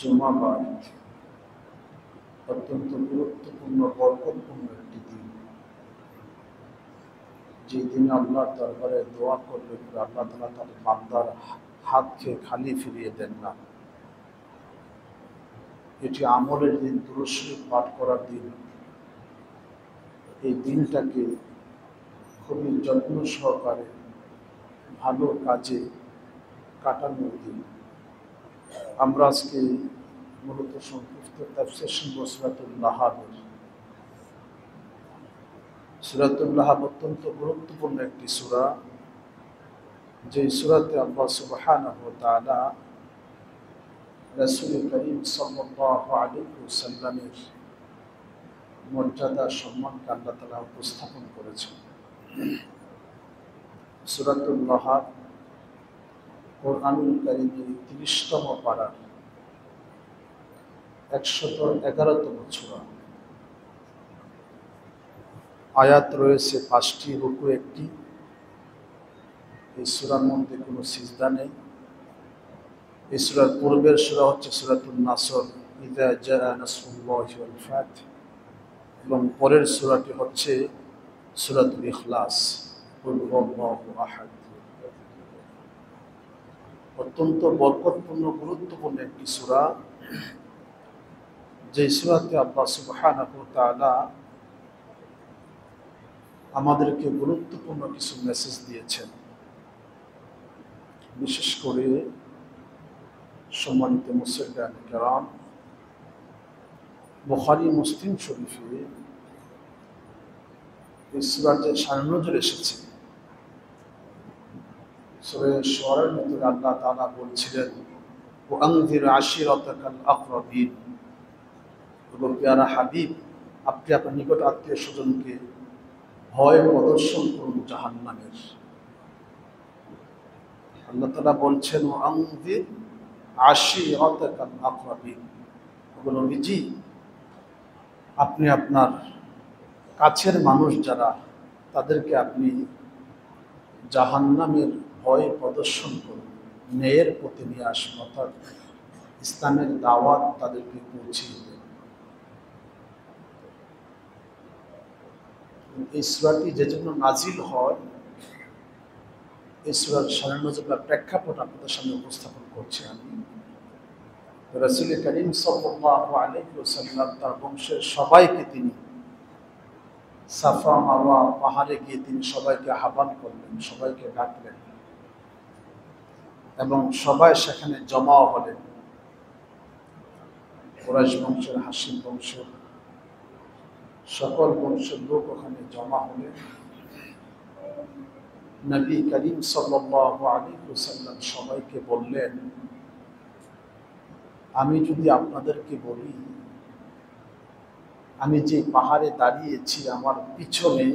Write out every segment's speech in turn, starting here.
জুমাবার অত্যন্ত গুরুত্বপূর্ণ বরকতপূর্ণ একটি দিন, যে দিনে আল্লাহর দরবারে দোয়া করলে আল্লাহ তাআলা তার বান্দার হাতকে খালি ফিরিয়ে দেন না। এটি আমলের দিন, দুরূদ শরীফ পাঠ করার দিন। এই দিনটাকে খুবই যত্ন সহকারে ভালো কাজে কাটানোর দিন। আমরা আজকে মূলত সংক্ষিপ্ত তাফসীর শুনব সূরাতুল লাহাবের। সূরাতুল লাহাব অত্যন্ত গুরুত্বপূর্ণ একটি সূরা, যে সূরাতে আল্লাহ সুবহানাহু ওয়া তাআলা রাসূল করিম সাল্লাল্লাহু আলাইহি ওয়াসাল্লামের মর্যাদা সম্মানকে আল্লাহ তাআলা উপস্থাপন করেছেন। সূরাতুল লাহাব কোরআনুল কারীমের ৩০তম পারার ১১১তম সূরা। আয়াত রয়েছে ৫টি, রুকু একটি। এই সূরার মধ্যে কোনো সিজদা নেই। এই সূরার পূর্বের সূরা হচ্ছে সূরাতুন নাসর, ইযা জাআ নাসরুল্লাহি ওয়াল ফাত, এবং পরের সূরাটি হচ্ছে সূরাতুল ইখলাস, কুল হুয়াল্লাহু আহাদ। অত্যন্ত বরকতপূর্ণ গুরুত্বপূর্ণ একটি সূরা, যে সূরাতে আল্লাহ সুবহানাহু ওয়া তাআলা আমাদেরকে গুরুত্বপূর্ণ কিছু মেসেজ দিয়েছেন। বিশেষ করে সম্মানিত মুসলিম কেরাম, বুখারী মুসলিম শরীফে এই সূরার যে শান-নুজুল এসেছে, সূরা শুআরার ভিতরে আল্লাহ তাআলা বলছিলেন, ওয়া আনযির আশিরাতাকাল আকরাবিন, প্রিয়ারা হাবিব, আপনি আপনার নিকট আত্মীয় স্বজনকে ভয় প্রদর্শন করুন জাহান্নামের। আল্লাহ তাআলা বলছেন, ওয়া আনযির আশিরাতাকাল আকরাবিন, নবীজি আপনি আপনার কাছের মানুষ যারা, তাদেরকে আপনি জাহান্নামের ভয় প্রদর্শন করুন, ন্যায়ের পথে নিয়ে আসুন, অর্থাৎ ইসলামের দাওয়াত তাদেরকে পৌঁছিয়ে দেন। এই সূরাটি যে জন্য নাজিল হয়, এই সূরার শান-নুজুল বা প্রেক্ষাপট আপনাদের সামনে উপস্থাপন করছি আমি। রাসূল করিম সাল্লাল্লাহু আলাইহি ওয়াসাল্লাম তার বংশের সবাইকে তিনি সাফা মারওয়া পাহাড়ে গিয়ে তিনি সবাইকে আহ্বান করলেন, সবাইকে ডাকলেন, এবং সবাই সেখানে জমাও হলেন। কুরাইশ বংশের, হাশিম বংশের, সকল বংশের লোক ওখানে জমা হলেন। নবী করিম সাল্লাল্লাহু আলাইহি ওয়াসাল্লাম সবাইকে বললেন, আমি যদি আপনাদেরকে বলি, আমি যে পাহাড়ে দাঁড়িয়েছি, আমার পিছনে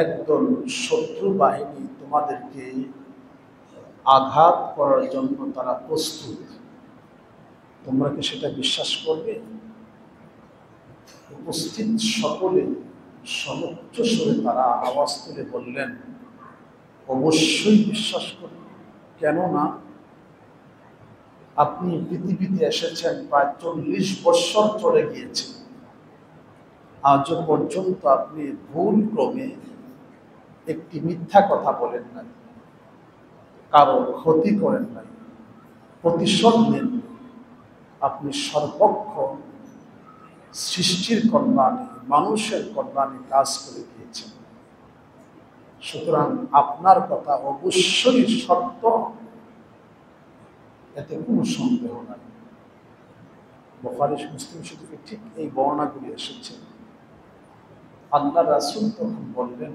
একদল শত্রু বাহিনী তোমাদেরকে আঘাত করার জন্য তারা প্রস্তুত, তোমরা কি সেটা বিশ্বাস করবে? উপস্থিত সকলে সর্বোচ্চ স্বরে তারা আওয়াজ তুলে বললেন, অবশ্যই বিশ্বাস করি। কেননা আপনি পৃথিবীতে এসেছেন প্রায় ৪০ বৎসর চলে গিয়েছে, আজও পর্যন্ত আপনি ভুল ক্রমে একটি মিথ্যা কথা বলেন নাই, কারো ক্ষতি করেন নাই, প্রতিশোধ নেন। আপনি সর্বক্ষণ সৃষ্টির কল্যাণে, মানুষের কল্যাণে কাজ করে গিয়েছেন। সুতরাং আপনার কথা অবশ্যই সত্য, এতে কোনো সন্দেহ নাই। বুখারী মুসলিম শরীফে ঠিক এই বর্ণনাগুলি এসেছে। আল্লাহ রাসূল তখন বললেন,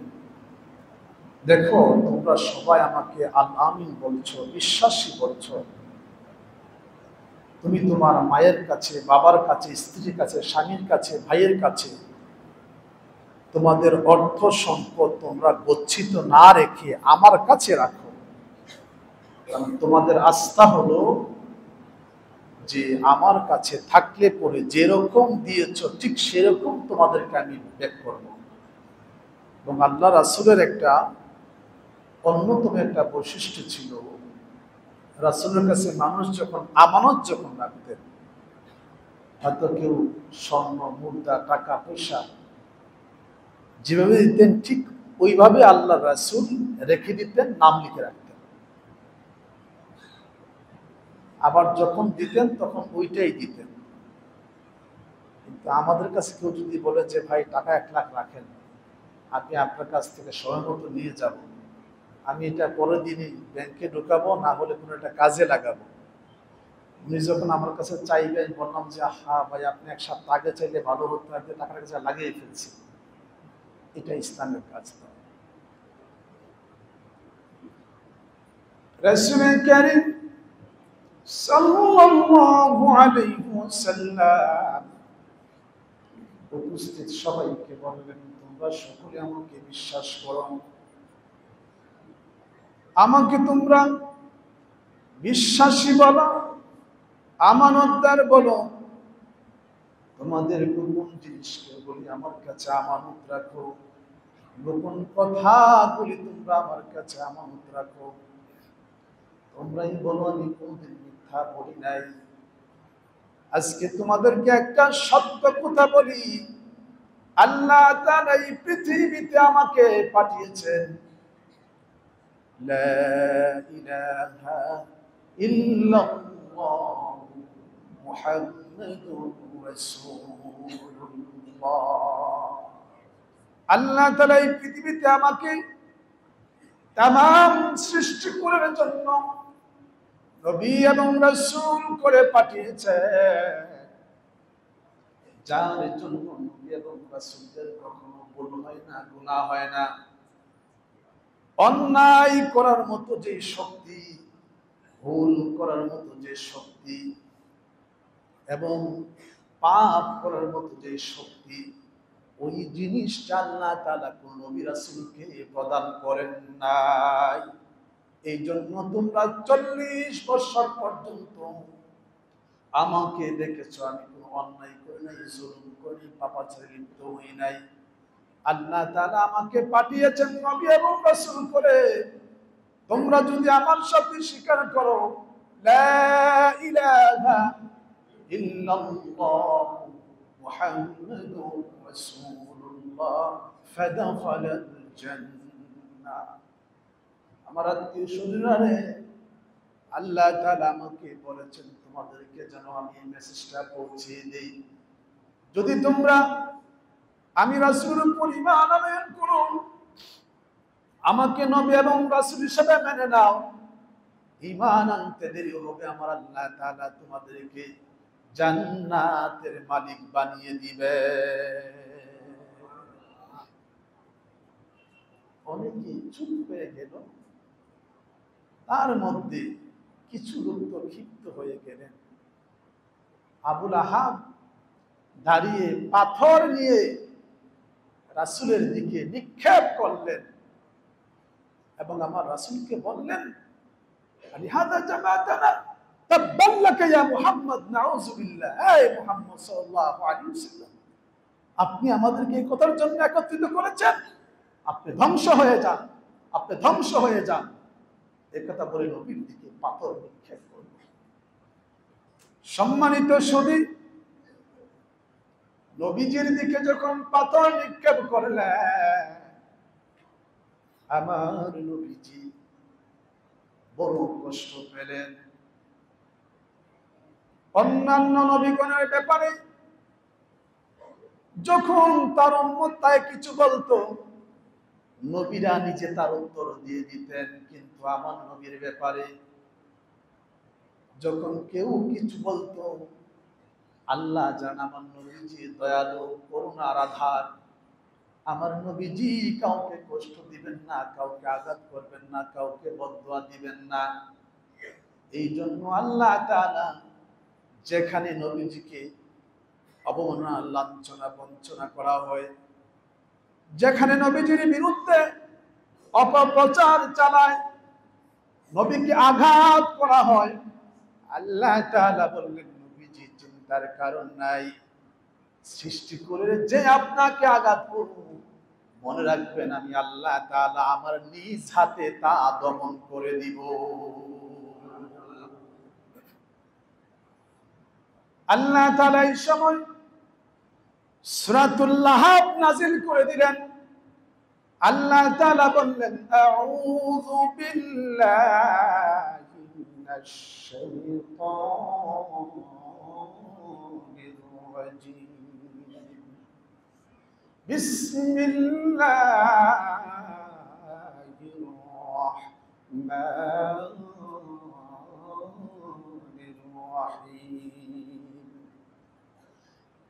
দেখো তোমরা সবাই আমাকে আল আমিন বলছো, বিশ্বাসী বলছো। তুমি তোমার মায়ের কাছে, বাবার কাছে, স্ত্রীর কাছে, স্বামীর কাছে, ভাইয়ের কাছে তোমাদের অর্থ সম্পদ তোমরা গচ্ছিত না রেখে আমার কাছে রাখো, কারণ তোমাদের আস্থা হলো যে আমার কাছে থাকলে পরে যেরকম দিয়েছ ঠিক সেরকম তোমাদেরকে আমি ব্যাক করব। এবং আল্লাহ রাসূলের একটা অন্যতম একটা বৈশিষ্ট্য ছিল, রাসূলের কাছে মানুষ যখন আমানত যখন রাখতেন, হয়তো কেউ স্বর্ণ মুদ্রা টাকা পয়সা যেভাবে দিতেন ঠিক ওইভাবে আল্লাহ রাসূল রেখে দিতেন, নাম লিখে রাখতেন। আবার যখন দিতেন তখন ওইটাই দিতেন। কিন্তু আমাদের কাছে কেউ যদি বলে যে ভাই টাকা 1 লাখ রাখেন, আমি আপনার কাছ থেকে সময় মতো নিয়ে যাব, আমি এটা পরের দিনই ব্যাংকে ঢুকাবো, না হলে কোনো একটা কাজে লাগাবো, উনি যখন আমার কাছে চাইবেন, বললাম যে হ্যাঁ ভাই আপনি 1 সপ্তাহ আগে চাইলে ভালো হতো, আপনি টাকার কাছে লাগিয়ে ফেলছি, এটা ইসলামের কাজ নয়। রাসূল কারীম সাল্লাল্লাহু আলাইহি ওয়াসাল্লাম উপস্থিত সবাইকে বললেন, তোমরা সকলে আমাকে বিশ্বাস করো, আমাকে তোমরা বিশ্বাসী বলো, আমানতদার বলো, তোমাদের গোপন জিনিসকে বলি আমার কাছে আমানত রাখো, গোপন কথাগুলি তোমরা আমার কাছে আমানত রাখো। তোমরাই বলো আমি কোনদিন মিথ্যা বলি নাই। আজকে তোমাদেরকে একটা সত্য কথা বলি, আল্লাহ তাআলা এই পৃথিবীতে আমাকে পাঠিয়েছেন, লা ইলাহা ইল্লাল্লাহ মুহাম্মাদুর রাসূলুল্লাহ। আল্লাহ তাআলা এই পৃথিবীতে আমাকে তামাম সৃষ্টি করার জন্য নবী এবং রাসূল করে পাঠিয়েছেন, যার জন্য নবী এবং রাসূলদের কখনো ভুল হয় না, গুনাহ হয় না। অন্যায় করার মতো যে শক্তি, ভুল করার মতো যে শক্তি এবং পাপ করার মতো যে শক্তি, ওই জিনিসটা আল্লাহ তাআলা কোন নবী রাসূলকে প্রদান করেন নাই। এই জন্য তোমরা 40 বছর পর্যন্ত আমাকে দেখেছো, আমি কোনো অন্যায় করি নাই, জুলুম করি, পাপাচারে লিপ্ত হই নাই। আল্লাহ তাআলা আমাকে পাঠিয়েছেন নবী এবং রাসূল করে। তোমরা যদি আমার সাথে স্বীকার করো লা ইলাহা ইল্লাল্লাহ মুহাম্মাদুর রাসূলুল্লাহ ফাদখালাল জান্নাহ। আমার আত্মীয়-স্বজনরা, আল্লাহ তাআলা আমাকে বলেছেন তোমাদেরকে যেন আমি এই মেসেজটা পৌঁছে দেই। যদি তোমরা আমি রাসূলের উপর ঈমান আনয়ন করো, আমাকে নবী এবং রাসূল হিসেবে মেনে নাও, ঈমান আনতে দেরি হবে, আমার আল্লাহ তাআলা তোমাদেরকে জান্নাতের মালিক বানিয়ে দিবে। অনেকে চুপ হয়ে গেল, তার মধ্যে কিছু লোক তো ক্ষিপ্ত হয়ে গেলেন। আবুল আহাব দাঁড়িয়ে পাথর নিয়ে রাসূলের দিকে নিক্ষেপ করলেন এবং আমার রাসূলকে বললেন, আলিহাদা জামাতানা তাব্বাল্লাকা ইয়া মুহাম্মদ, নাউযু বিল্লাহ। হে মুহাম্মদ সাল্লাল্লাহু আলাইহি ওয়াসাল্লাম, আপনি আমাদেরকে এই কথার জন্য একত্রিত করেছেন, আপনি ধ্বংস হয়ে যান, আপনি ধ্বংস হয়ে যান। এই কথা বলে নবীর দিকে পাথর নিক্ষেপ করলেন। সম্মানিত সুধী, নবীজির দিকে যখন পাথর নিক্ষেপ করলেন, আমার নবীজি বড় কষ্ট পেলেন। অন্যান্য নবীগণের ব্যাপারে যখন তার উম্মত তাই কিছু বলতো, নবীরা নিজে তার উত্তর দিয়ে দিতেন। কিন্তু আমার নবীর ব্যাপারে যখন কেউ কিছু বলতো, আল্লাহ জান আমার নবীজি দয়ালু, করুণার আধার। আমার নবীজি কাউকে কষ্ট দিবেন না, কাউকে আঘাত করবেন না, কাউকে বদদুয়া দিবেন না। এই জন্য আল্লাহ তাআলা যেখানে নবীজিকে অবমাননা, লাঞ্ছনা, বঞ্চনা করা হয়, যেখানে নবীজির বিরুদ্ধে অপপ্রচার চালায়, নবীকে আঘাত করা হয়, আল্লাহ তাআলা বললেন নবীজি চিন্তার কারণ নাই, সৃষ্টি করে যে আপনাকে আঘাত করব, মনে রাখবেন আমি আল্লাহ তাআলা আমার নিজ হাতে তা দমন করে দিব। আল্লাহ তাআলা এই সময় সূরাতুল লাহাব নাযিল করে দিলেন। আল্লাহ তাআলা বললেন, আউযু বিল্লাহি মিনাশ শাইতানির রাজীম, বিসমিল্লাহির রাহমানির রাহিম,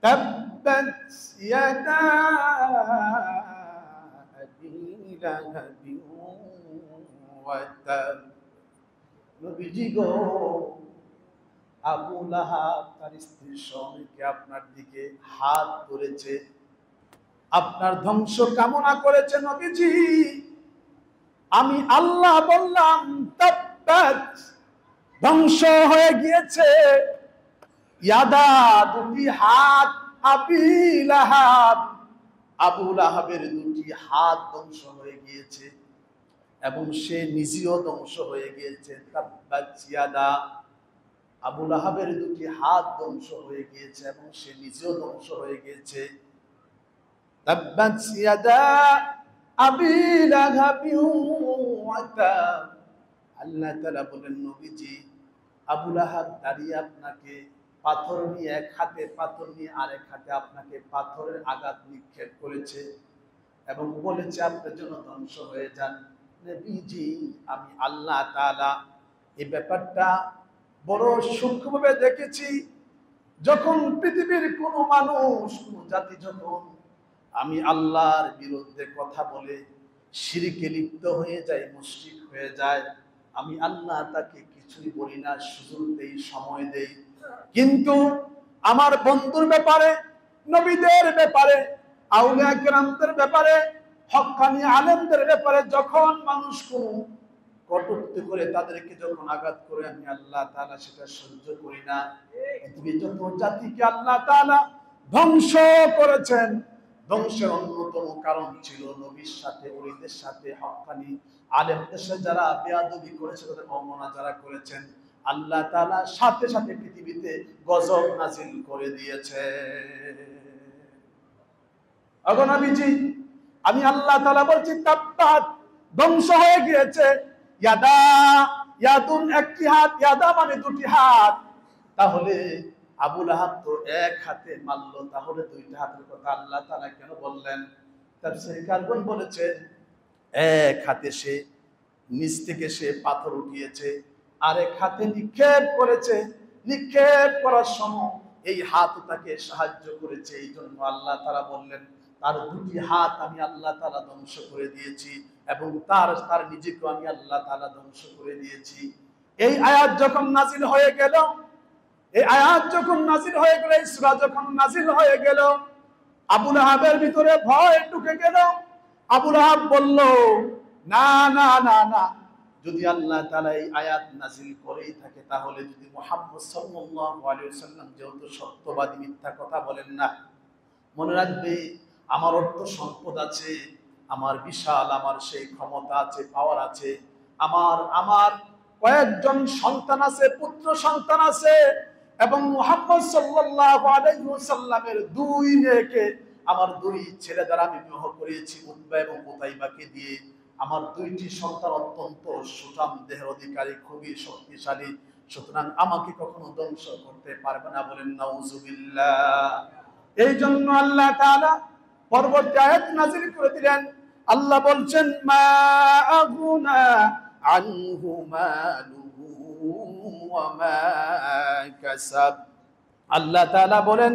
তাব্বাত ইয়াদা নবীজি গো, আবু লাহাব তার স্ত্রীর স্বামীকে আপনার দিকে হাত ধরেছে, আপনার ধ্বংস কামনা করেছে। নবীজি, আমি আল্লাহ বললাম তাব্বাত, ধ্বংস হয়ে গিয়েছে, ইয়াদা, দুটি হাত, আবি লাহাব, আবু লাহাবের দুটি হাত ধ্বংস হয়ে গিয়েছে এবং সে নিজেও ধ্বংস হয়ে গিয়েছে। তাব্বাত ইয়াদা, আবু লাহাবের দুটি হাত ধ্বংস হয়ে গিয়েছে এবং সে নিজেও ধ্বংস হয়ে গিয়েছে। তাব্বাত ইয়াদা আবি লাহাবিন ওয়া তাব। আল্লাহ তাআলা বলেন, নবীজি, আবু লাহাব দাঁড়িয়ে আপনাকে পাথর নিয়ে, এক হাতে পাথর নিয়ে আরেক হাতে আপনাকে পাথরের আঘাত নিক্ষেপ করেছে এবং বলেছে আপনার জন্য ধ্বংস হয়ে যান। নবীজি, আমি আল্লাহ তাআলা এই ব্যাপারটা বড় সূক্ষ্মভাবে দেখেছি। যখন পৃথিবীর কোনো মানুষ, কোনো জাতি যখন আমি আল্লাহর বিরুদ্ধে কথা বলে শিরকে লিপ্ত হয়ে যায়, মুশরিক হয়ে যায়, আমি আল্লাহ তাকে কিছুই বলি না, সুযোগ দেই, সময় দেই। কিন্তু আমার বন্ধুর ব্যাপারে, নবীদের ব্যাপারে, আউলিয়া কেরামদের ব্যাপারে, হক্কানি আলেমদের ব্যাপারে যখন মানুষ কোনো কটূক্তি করে, তাদেরকে যখন আঘাত করে, আমি আল্লাহ তাআলা সেটা সহ্য করি না। পৃথিবীর যত জাতিকে আল্লাহ তাআলা ধ্বংস করেছেন, ধ্বংসের অন্যতম কারণ ছিল নবীর সাথে, ওলিদের সাথে, হক্কানি আলেমদের সাথে যারা বেয়াদবি করেছে, তাদের অবমাননা যারা করেছেন, আল্লাহ তাআলা সাথে সাথে পৃথিবীতে গজব নাযিল করে দিয়েছে। ওগো নবীজি, আমি আল্লাহ তাআলা বলছি তাব্বাত, ধ্বংস হয়ে গিয়েছে, ইয়াদা, ইয়াদুন একটি হাত, ইয়াদা মানে দুটি হাত। তাহলে আবু লাহাব তো এক হাতে মারলো, তাহলে দুইটা হাতের কথা আল্লাহ তাআলা কেন বললেন? তাফসীরে কারবন বলেছেন, এক হাতে সে নিচ থেকে সে পাথর উঠিয়েছে, আরেক হাতে নিক্ষেপ করেছে, নিক্ষেপ করার সময় এই হাত তাকে সাহায্য করেছে। এই জন্য আল্লাহ তাআলা বললেন, তার দুটি হাত আমি আল্লাহ তাআলা ধ্বংস করে দিয়েছি এবং তার নিজেকে আমি আল্লাহ তাআলা ধ্বংস করে দিয়েছি। এই আয়াত যখন নাযিল হয়ে গেল, এই আয়াত যখন নাযিল হয়ে গেল, এই সূরা যখন নাযিল হয়ে গেল, আবু লাহাবের ভিতরে ভয় ঢুকে গেল। আবু লাহাব বলল, না না না না, যদি আল্লাহ তাআলা এই আয়াত নাযিল করেই থাকে, তাহলে যদি মুহাম্মদ সাল্লাল্লাহু আলাইহি ওয়াসাল্লাম যেহেতু সত্যবাদী, মিথ্যা কথা বলেন না, মনে রাখবে আমার অর্থ সম্পদ আছে, আমার বিশাল, আমার সেই ক্ষমতা আছে, পাওয়ার আছে, আমার কয়েকজন সন্তান আছে, পুত্র সন্তান আছে, এবং মুহাম্মদ সাল্লাল্লাহু আলাইহি ওয়াসাল্লামের দুই মেয়েকে, আমার দুই ছেলে দ্বারা আমি বিবাহ করিয়েছি, উতবা এবং উতাইবাকে দিয়ে। আমার দুইটি সন্তান অত্যন্ত সুঠাম দেহের অধিকারী, খুবই শক্তিশালী, সুতরাং আমাকে কখনো ধ্বংস করতে পারবে না। বলেন নাউযুবিল্লাহ। এই জন্য আল্লাহ তাআলা পরবর্তী আয়াত নাযিল করে দিলেন। আল্লাহ বলছেন, মা আগুনা আনহু মালুহু ওয়া মা কাসাব। আল্লাহ তাআলা বলেন,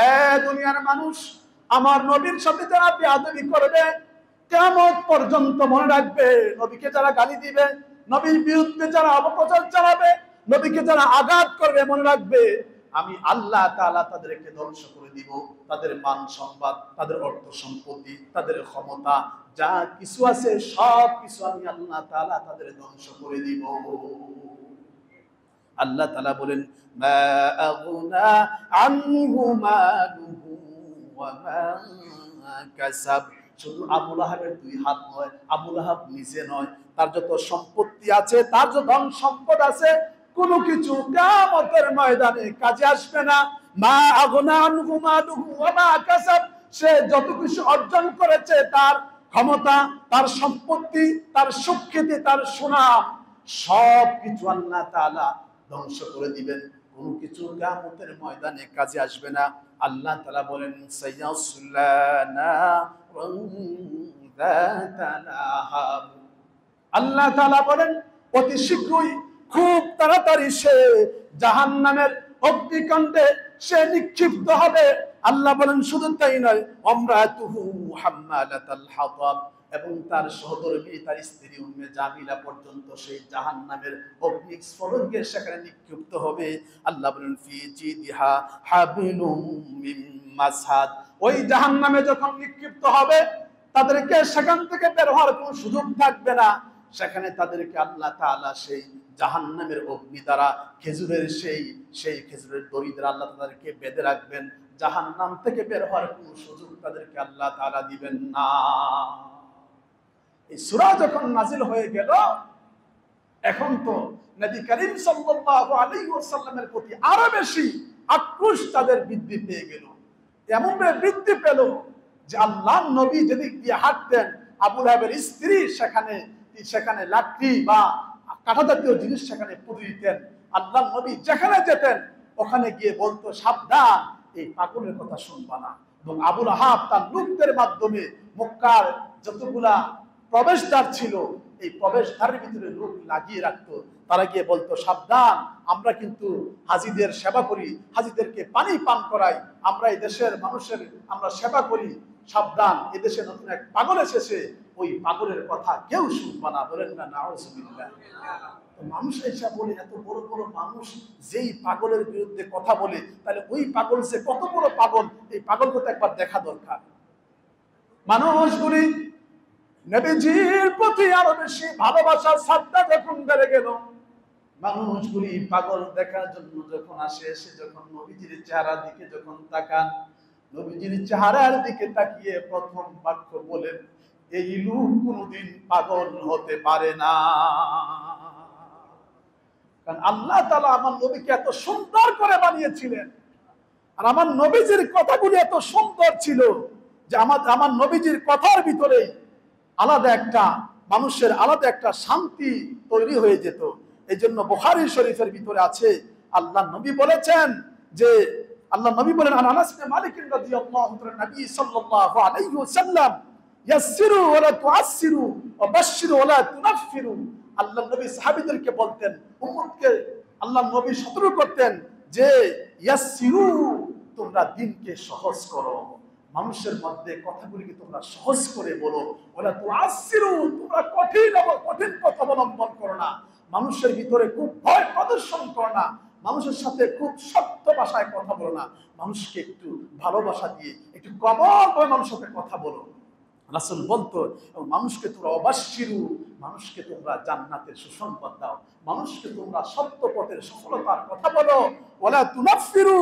এ দুনিয়ার মানুষ, আমার নবীর সাথে যারা বেয়াদবি করবে, কিয়ামত পর্যন্ত মনে রাখবে, নবীকে যারা গালি দিবে, নবীর বিরুদ্ধে যারা অপপ্রচার চালাবে, নবীকে যারা আঘাত করবে, মনে রাখবে আমি আল্লাহ তাআলা তাদেরকে ধ্বংস করে দিব। তাদের মান সম্মান, তাদের অর্থ সম্পত্তি, তাদের ক্ষমতা, যা কিছু আছে সব কিছু আমি আল্লাহ তাআলা তাদের ধ্বংস করে দিব। আল্লাহ তাআলা বলেন, মা আগুনা আনহু মালুহু ওয়া মা কাসাব। শুধু আবু লাহাবের দুই হাত নয়, আবু লাহাব নিজে নয়, তার যত সম্পত্তি আছে, তার যত ধন সম্পদ আছে, কোনো কিছু কিয়ামতের ময়দানে কাজে আসবে না। মা আগনা আনহু মালুহু ওয়া মা কাসাব, সে যত কিছু অর্জন করেছে, তার ক্ষমতা, তার সম্পত্তি, তার সুখ্যাতি, তার সুনাম, সব কিছু আল্লাহ তাআলা ধ্বংস করে দিবেন। কোন কিছু কিয়ামতের ময়দানে কাজে আসবে না। আল্লাহ তাআলা বলেন সায়াসলা নারান যাতা লাহাব। আল্লাহ তাআলা বলেন অতি শীঘ্রই, খুব তাড়াতাড়ি সে জাহান্নামের অগ্নিকাণ্ডে সে নিক্ষিপ্ত হবে। আল্লাহ বলেন শুধু তাই নয়, আমরাতুহু হাম্মালাতাল হাতাব, এবং তার সহধর্মী, তার স্ত্রী উম্মে জামিলা পর্যন্ত সেই জাহান্নামের অগ্নিস্ফুলিঙ্গে সেখানে নিক্ষিপ্ত হবে। আল্লাহ বলেন ফি জিদিহা হাবলুম মিন মাসহাদ, ওই জাহান্নামে যখন নিক্ষিপ্ত হবে, তাদেরকে সেখান থেকে বের হওয়ার কোনো সুযোগ থাকবে না। সেখানে তাদেরকে আল্লাহ তাআলা সেই জাহান্নামের অগ্নি দ্বারা খেজুরের সেই খেজুরের দড়ি দ্বারা আল্লাহ তাদেরকে বেঁধে রাখবেন। জাহান্নাম থেকে বের হওয়ার কোনো সুযোগ তাদেরকে আল্লাহ তাআলা দিবেন না। এই সূরা যখন নাজিল হয়ে গেল, এখন তো নবী করিম সাল্লাল্লাহু আলাইহি ওয়াসাল্লামের প্রতি আরো বেশি আক্রোশ তাদের বৃদ্ধি পেয়ে গেল। এমন বৃদ্ধি পেল যে আল্লাহর নবী যেদিক দিয়ে হাঁটতেন, আবু লাহাবের স্ত্রী সেখানে লাকড়ি বা কাঁটা জাতীয় জিনিস সেখানে পুঁতে দিতেন। আল্লাহর নবী যেখানে যেতেন ওখানে গিয়ে বলতো, সাবধান, এই পাগলের কথা শুনবা না। এবং আবু লাহাব তার লোকদের মাধ্যমে মক্কার যতগুলা প্রবেশদ্বার ছিল, এই প্রবেশদ্বারের ভিতরে লোক লাগিয়ে রাখতো। তারা গিয়ে বলতো, সাবধান, আমরা কিন্তু হাজীদের সেবা করি, হাজীদেরকে পানি পান করাই, আমরা এই দেশের মানুষের আমরা সেবা করি, সাবধান, এদেশে নতুন এক পাগল এসেছে, ওই পাগলের কথা কেউ শুনবা না। বলেন না নাউজুবিল্লাহ। মানুষ এসে বলে, এত বড় বড় মানুষ যেই পাগলের বিরুদ্ধে কথা বলে, তাহলে ওই পাগল যে কত বড় পাগল, এই পাগলকে তো একবার দেখা দরকার। মানুষগুলি নবীজির প্রতি আরো বেশি ভালোবাসার শ্রদ্ধা যখন বেড়ে গেল, মানুষগুলি পাগল দেখার জন্য যখন আসে, এসে যখন নবীজির চেহারার দিকে যখন তাকান, নবীজির চেহারার দিকে তাকিয়ে প্রথম বাক্য বলেন, এই লোক কোনদিন পাগল হতে পারে না। কারণ আল্লাহ তাআলা আমার নবীকে এত সুন্দর করে বানিয়েছিলেন, আর আমার নবীজির কথাগুলি এত সুন্দর ছিল যে আমার নবীজির কথার ভিতরে মানুষের আলাদা একটা শান্তি তৈরি হয়ে যেত। এই জন্য বুখারী শরীফের ভিতরে আছে, আল্লাহ নবী বলেছেন যে, আল্লাহ নবী বলেন, আনাস ইবনে মালিক রাদিয়াল্লাহু তাআলা, নবী সাল্লাল্লাহু আলাইহি ওয়াসাল্লাম, ইয়াসসিরু ওয়া লা তুআসসিরু ওয়া বাশশিরু ওয়া লা তুনাফফিরু। আল্লাহ নবী সাহাবীদেরকে বলতেন, উম্মতকে আল্লাহ নবী সতর্ক করতেন যে, ইয়াসসিরু, তোমরা দিনকে সহজ করো, মানুষের মধ্যে কথাগুলিকে তোমরা সহজ করে বলো, ওলা তুআসসিরু, তোমরা কঠিন পথ অবলম্বন করো না, মানুষের ভিতরে খুব ভয় প্রদর্শন করো না, মানুষের সাথে খুব সত্য ভাষায় কথা বলো না, মানুষকে একটু ভালোবাসা দিয়ে একটু কোমলভাবে মানুষের সাথে কথা বলো। রাসূল বলতো, মানুষকে তোমরা অবাশশিরু, মানুষকে তোমরা জান্নাতের সুসংবাদ দাও, মানুষকে তোমরা সত্য পথের সফলতার কথা বলো, ওয়ালা তুনাফফিরু,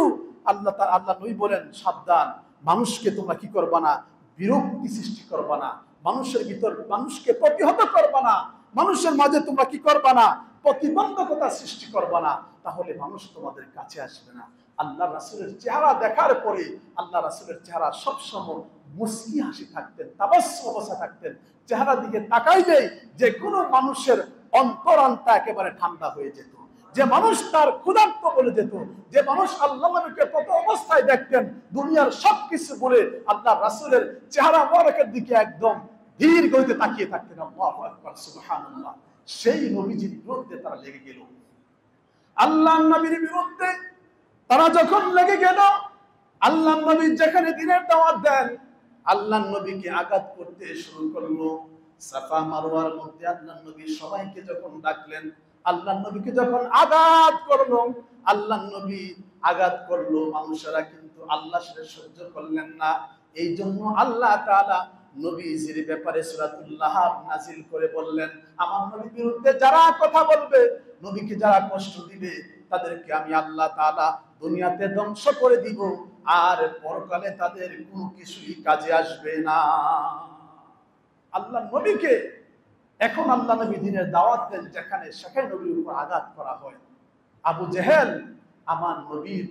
আল্লাহ নবী বলেন, সাবধান, মানুষকে তোমরা কি করবা না, বিরক্তি সৃষ্টি করবা না, মানুষের ভিতর মানুষকে প্রতিহত করবা না, মানুষের মাঝে তোমরা কি করবা না, প্রতিবন্ধকতা সৃষ্টি করবা না, তাহলে মানুষ তোমাদের কাছে আসবে না। আল্লাহ রাসূলের চেহারা দেখার পরে আল্লাহ রাসূলের চেহারা সবসময় মুস্কি হাসি থাকতেন, তাবাসসুম অবস্থা থাকতেন। চেহারা দিকে তাকাইলেই যে কোনো মানুষের অন্তরান্তা একেবারে ঠান্ডা হয়ে যেত, যে মানুষ তার ক্ষুধার্ত বলে যেত, যে মানুষ আল্লাহ নবীকে কত অবস্থায় দেখতেন, দুনিয়ার সবকিছু বলে আল্লাহ রাসূলের চেহারা মোবারকের দিকে একদম ধীর গতিতে তাকিয়ে থাকতেন। আল্লাহু আকবার, সুবহানাল্লাহ। সেই নবীজির বিরুদ্ধে তারা লেগে গেল। আল্লাহ নবীর বিরুদ্ধে তারা যখন লেগে গেল, আল্লাহ নবী যেখানে দ্বীনের দাওয়াত দেন, আল্লাহ নবীকে আঘাত করতে শুরু করলো। সাফা মারওয়ার মধ্যে আল্লাহ নবী সবাইকে যখন ডাকলেন, আল্লাহ নবীকে যখন আঘাত করলো, আল্লাহ নবী আঘাত করলো, মানুষেরা কিন্তু আল্লাহ সেটা সহ্য করলেন না। এই জন্য আল্লাহ তাআলা নবীজির ব্যাপারে সূরাতুল লাহাব নাজিল করে বললেন, আমার নবীর বিরুদ্ধে যারা কথা বলবে, নবীকে যারা কষ্ট দিবে, তাদেরকে আমি আল্লাহ তাআলা দুনিয়াতে ধ্বংস করে দিব, আর পরকালে তাদের কোনো কিছুই কাজে আসবে না। আল্লাহ নবীকে এখন আল্লাহ নবী দ্বীনের দাওয়াত দেন, যেখানে সেখানে নবীর উপর আঘাত করা হয়। আবু জেহেল আমার নবীর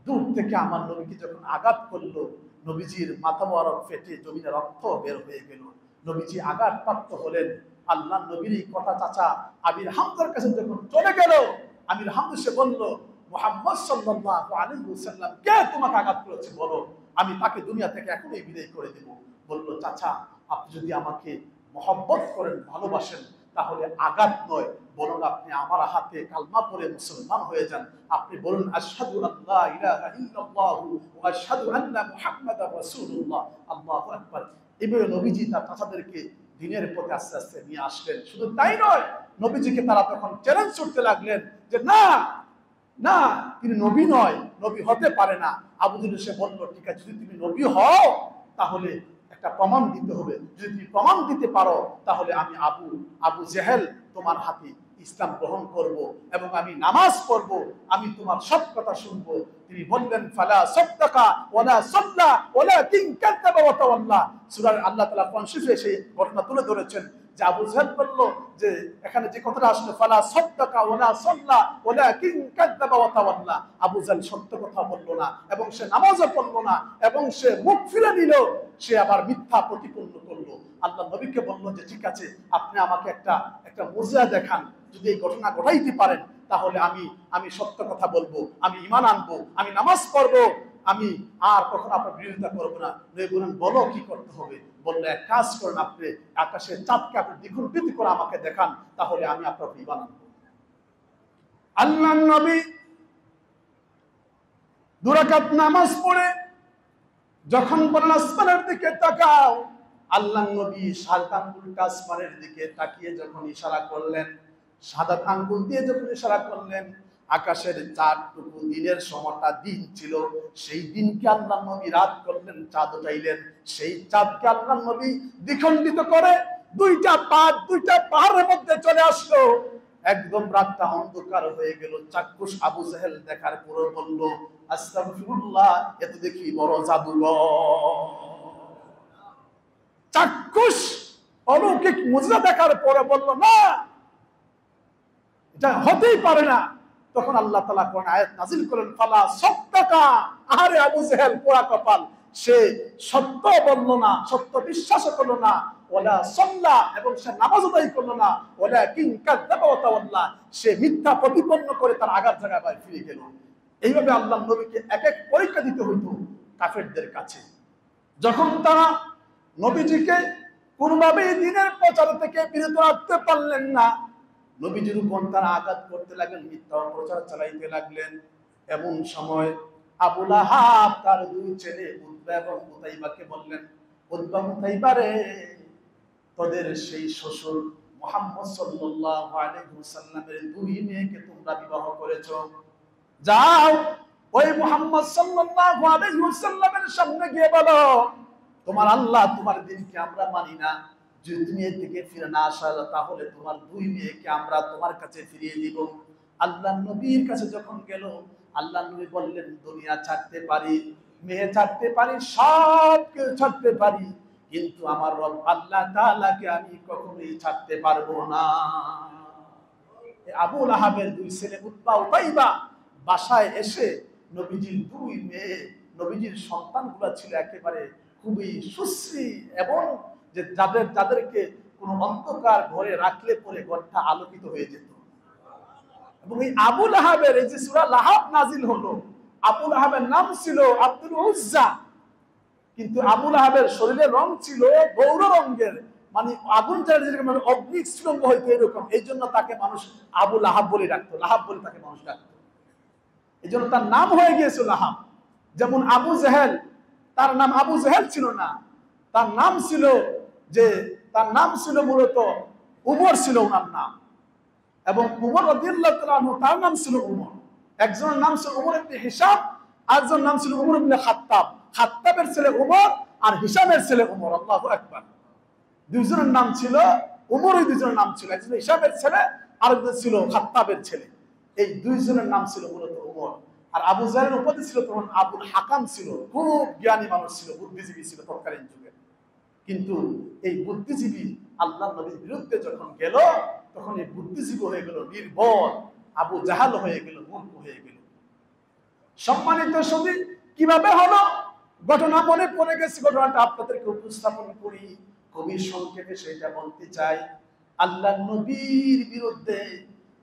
দূর থেকে আমার নবীকে যখন আঘাত করলো, নবীজির মাথা মোবারক ফেটে জমিনে রক্ত বের হয়ে গেল। নবীজি আঘাতপ্রাপ্ত হলেন। আল্লাহ নবীর এই কথা চাচা আমির হামজার কাছে যখন চলে গেল, আমির হামজা সে বলল, মুহাম্মদ সাল্লাল্লাহু আলাইহি ওয়াসাল্লাম কে তোমাকে আঘাত করেছে বলো, আমি তাকে দুনিয়া থেকে এখনই বিদায় করে দেব। বলল, চাচা আপনি যদি আমাকে মহব্বত করেন, ভালোবাসেন, তাহলে আঘাত নয়, বরং আপনি আমার হাতে কালমা পড়ে মুসলমান হয়ে যান। আপনি বলুন, আশহাদু আল্লা ইলাহা ইল্লাল্লাহু ওয়া আশহাদু আন্না মুহাম্মাদার রাসূলুল্লাহ, আল্লাহু আকবার। এভাবে নবীজি তার চাচাদেরকে দ্বীনের পথে আস্তে আস্তে নিয়ে আসলেন। শুধু তাই নয়, নবীজিকে তারা তখন চ্যালেঞ্জ করতে লাগলেন যে না না, তিনি নবী নয়, নবী হতে পারে না। আবু জেহেল সে বলল, ঠিক আছে, যদি তুমি নবী হও তাহলে একটা প্রমাণ দিতে হবে। যদি তুমি প্রমাণ দিতে পারো তাহলে আমি আবু জেহেল তোমার হাতে ইসলাম গ্রহণ করব এবং আমি নামাজ পড়ব, আমি তোমার সব কথা শুনবো। তিনি বললেন, ফালা সাদ্দাকা ওয়ালা সাল্লা ওয়ালাকিন কাযাবা ওয়া তাওয়াল্লা। সূরা আল্লাহ তাআলা কোরআন শরীফে সেই ঘটনা তুলে ধরেছেন যে আবু জেহেল বলল যে এখানে যে কথাটা আসলে ফালা সাদ্দাকা ওয়ালা সাল্লা ওয়ালাকিন কাযাবা ওয়া তাওয়াল্লা, আবু জেহেল সত্য কথা বলল না এবং সে নামাজও পড়ল না এবং সে মুখ ফিরে নিল, সে আবার মিথ্যা প্রতিপন্ন করলো। আল্লাহ নবীকে বলল যে ঠিক আছে, আপনি আমাকে একটা মুজিজা দেখান, যদি এই ঘটনা ঘটাইতে পারেন তাহলে আমি সত্য কথা বলবো, আমি ঈমান আনবো, আমি নামাজ পড়বো, আমি আর কখনো আপনার বিরোধিতা করবো না। নবী বলেন, বলো কি করতে হবে। বললে, এক কাজ করেন, আপনি আকাশের চাঁদকে আপনি দ্বিগুণ করে আমাকে দেখান, তাহলে আমি আপনার ঈমান আনবো। আল্লাহ নবী দুই রাকাত নামাজ পড়ে যখন বলেন আসমানের দিকে তাকাও, আল্লাহ নবী সাত আঙ্গুলটা আসমানের দিকে তাকিয়ে যখন ইশারা করলেন, সাদা আঙ্গুল দিয়ে যখন ইশারা করলেন, আকাশের চাঁদটুকু দিনের সময়টা দিন ছিল, সেই দিনকে আল্লাহ নবী রাত করলেন, চাঁদ উঠাইলেন। সেই চাঁদকে আল্লাহ নবী দ্বিখণ্ডিত করে দুইটা পাহাড়ের মধ্যে চলে আসলো। একদম রাতটা অন্ধকার হয়ে গেল। চাক্ষুষ আবু জেহেল দেখার পরে বলল, আস্তাগফিরুল্লাহ, এত দেখি বড় জাদুঘর। চাক্ষুষ অলৌকিক মুজিজা দেখার পরে বলল, না, এটা হতেই পারে না। তখন আল্লাহ তাআলা কোরআন আয়াত নাযিল করেন, ফালা সাদ্দাকা, আরে আবু জেহেল পোড়া কপাল, সে সত্য বলল না, সত্য বিশ্বাস করলো না, ওয়ালা সাল্লা, এবং সে নামাজ আদায় করলো না, ওয়ালাকিন কাযাবা ওয়া তাওয়াল্লা, সে মিথ্যা প্রতিপন্ন করে তার আগার জায়গায় ফিরে গেল। এইভাবে আল্লাহ নবীকে এক এক পরীক্ষা দিতে হইতো কাফেরদের কাছে। যখন তারা নবীজিকে কোনোভাবে দ্বীনের প্রচার থেকে বিরত রাখতে পারলেন না, নবীজির উপর তারা আঘাত করতে লাগলেন, মিথ্যা প্রচার চালাইতে লাগলেন। এমন সময় আবু লাহাব তার দুই ছেলে উতবা এবং উতাইবাকে বললেন, উতবা, উতাইবা রে, তোদের সেই শ্বশুর মুহাম্মদ সাল্লাল্লাহু আলাইহি ওয়াসাল্লামের দুই মেয়েকে তোমরা বিবাহ করেছো, যাও ওই মুহাম্মদ সাল্লাল্লাহু আলাইহি ওয়াসাল্লামের সামনে গিয়ে বলো, তোমার আল্লাহ তোমার দ্বীনকে আমরা মানি না, যদি তুমি এর থেকে ফিরে না আসা তাহলে তোমার দুই মেয়েকে আমরা তোমার কাছে ফিরিয়ে দিব। আল্লাহ নবীর কাছে যখন গেল, আল্লাহ নবী বললেন, দুনিয়া ছাড়তে পারি, মেয়ে ছাড়তে পারি, সব কিছু ছাড়তে পারি, কিন্তু আমার রব আল্লাহ তাআলাকে আমি কখনোই ছাড়তে পারবো না। আবু লাহাবের দুই ছেলে উতবা উতাইবা বাসায় এসে নবীজির দুই মেয়ে, নবীজির সন্তানগুলো ছিল একেবারে খুবই সুশ্রী এবং যে যাদেরকে কোনো অন্ধকার ঘরে রাখলে পরে ঘরটা আলোকিত হয়ে যেত। এবং এই আবু লাহাবের এই যে সূরা লাহাব নাজিল হলো, আবু লাহাবের নাম ছিল আব্দুল উজ্জা, কিন্তু আবু লাহাবের শরীরের রং ছিল গৌর রঙের, মানে আগুন জ্বালা যেরকম অগ্নি সুরঙ্গ হইতো এরকম। এই জন্য তাকে মানুষ আবু লাহাব বলে ডাকতো, লাহাব বলে তাকে মানুষ ডাকতো, এই জন্য তার নাম হয়ে গিয়েছিল লাহাব। যেমন আবু জেহেল, তার নাম আবু জেহেল ছিল না, তার নাম ছিল মূলত উমর ছিল ওনার নাম, এবং উমর রাদিয়াল্লাহু তাআলা আনহু তার নাম ছিল উমর। একজনের নাম ছিল উমর ইবনে হিশাম, আরেকজনের নাম ছিল উমর ইবনে খাত্তাব। খাত্তাবের ছেলে উমর আর হিশামের ছেলে উমর, আল্লাহু আকবার। দুইজনের নাম ছিল উমর, ওই দুইজনের নাম ছিল, একজন হিশামের ছেলে আরেকজন ছিল খাত্তাবের ছেলে। এই দুইজনের নাম ছিল মূলত উমর। আর আবু জাহেলের উপাধি ছিল তখন আবুল হাকাম ছিল, খুব জ্ঞানী মানুষ ছিল, বুদ্ধিজীবী ছিল তৎকালীন যুগে। কিন্তু এই বুদ্ধিজীবী আল্লাহ নবীর বিরুদ্ধে যখন গেল, তখন এই বুদ্ধিজীবী হয়ে গেল নির্বল, আবু জাহাল হয়ে গেল, মূর্খ হয়ে গেল। সম্মানিত সুধী, কিভাবে হলো ঘটনা মনে পড়ে গেছে, ঘটনাটা আপনাদেরকে উপস্থাপন করি, খুবই সংক্ষেপে সেটা বলতে চাই। আল্লাহ নবীর বিরুদ্ধে